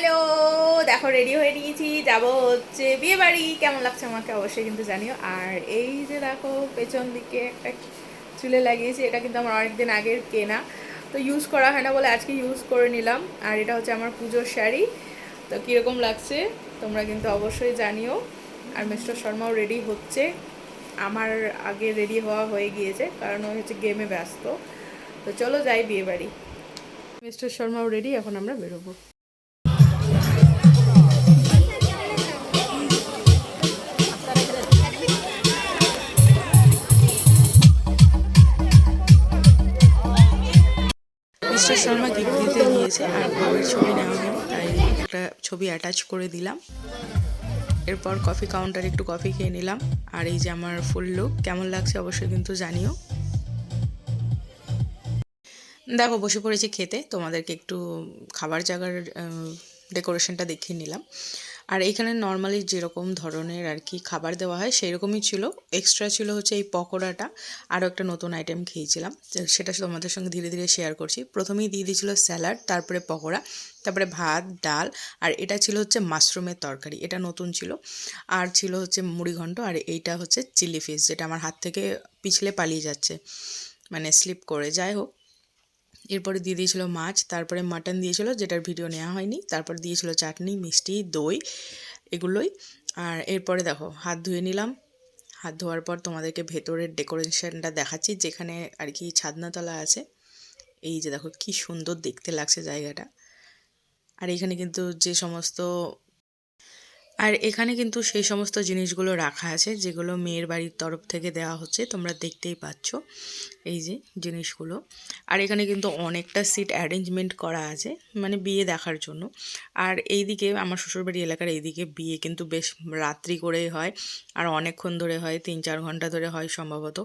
Hello, দেখো ready হয়ে নিয়েছি, যাব হচ্ছে বিয়ে বাড়ি। কেমন লাগছে আমাকে অবশ্যই কিন্তু জানিও। আর এই যে দেখো পেছন দিকে একটা চুলে লাগিয়েছি, এটা কিন্তু আমার অনেকদিন আগের কেনা, তো ইউজ করা হয় না বলে আজকে ইউজ করে নিলাম। আর এটা হচ্ছে আমার পুজোর শাড়ি। তো কীরকম লাগছে তোমরা কিন্তু অবশ্যই জানিও। আর মিস্টার শর্মাও রেডি হচ্ছে, আমার আগে রেডি হওয়া হয়ে গিয়েছে কারণ ও হচ্ছে গেমে ব্যস্ত। তো চলো যাই বিয়ে বাড়ি। মিস্টার শর্মাও রেডি, এখন আমরা বেরোবো। মিস্টার শর্মা গিফট দিতে গিয়েছে আর বউয়ের ছবি নেওয়া হয়নি, তাই একটা ছবি অ্যাটাচ করে দিলাম। এরপর কফি কাউন্টারে একটু কফি খেয়ে নিলাম। আর এই যে আমার ফুল লুক, কেমন লাগছে অবশ্যই কিন্তু জানিও। দেখো বসে পড়েছি খেতে, তোমাদেরকে একটু খাবার জায়গার ডেকোরেশনটা দেখিয়ে নিলাম। আর এইখানে নর্মালি যেরকম ধরনের আর কি খাবার দেওয়া হয় সেই রকমই ছিল। এক্সট্রা ছিল হচ্ছে এই পকোড়াটা, আরও একটা নতুন আইটেম খেয়েছিলাম, সেটা তোমাদের সঙ্গে ধীরে ধীরে শেয়ার করছি। প্রথমেই দিয়ে দিয়েছিল স্যালাড, তারপরে পকোড়া, তারপরে ভাত ডাল, আর এটা ছিল হচ্ছে মাশরুমের তরকারি, এটা নতুন ছিল। আর ছিল হচ্ছে মুড়িঘণ্ট, আর এইটা হচ্ছে চিলি ফিশ, যেটা আমার হাত থেকে পিছলে পালিয়ে যাচ্ছে, মানে স্লিপ করে। যাই হোক, এরপরে দিয়ে দিয়েছিল মাছ, তারপরে মাটন দিয়েছিল যেটার ভিডিও নেওয়া হয়নি, তারপর দিয়েছিল চাটনি মিষ্টি দই, এগুলোই। আর এরপরে দেখো হাত ধুয়ে নিলাম। হাত ধোয়ার পর তোমাদেরকে ভেতরের ডেকোরেশনটা দেখাচ্ছি, যেখানে আর কি ছাদনাতলা আছে। এই যে দেখো কি সুন্দর দেখতে লাগছে জায়গাটা। আর এখানে কিন্তু যে সমস্ত আর এখানে কিন্তু সেই সমস্ত জিনিসগুলো রাখা আছে যেগুলো মেয়ের বাড়ির তরফ থেকে দেওয়া হচ্ছে, তোমরা দেখতেই পাচ্ছ এই যে জিনিসগুলো। আর এখানে কিন্তু অনেকটা সিট অ্যারেঞ্জমেন্ট করা আছে, মানে বিয়ে দেখার জন্য। আর এইদিকে আমার শ্বশুরবাড়ি এলাকার এইদিকে বিয়ে কিন্তু বেশ রাত্রি করেই হয়, আর অনেকক্ষণ ধরে হয়, 3-4 ঘন্টা ধরে হয় সম্ভবত।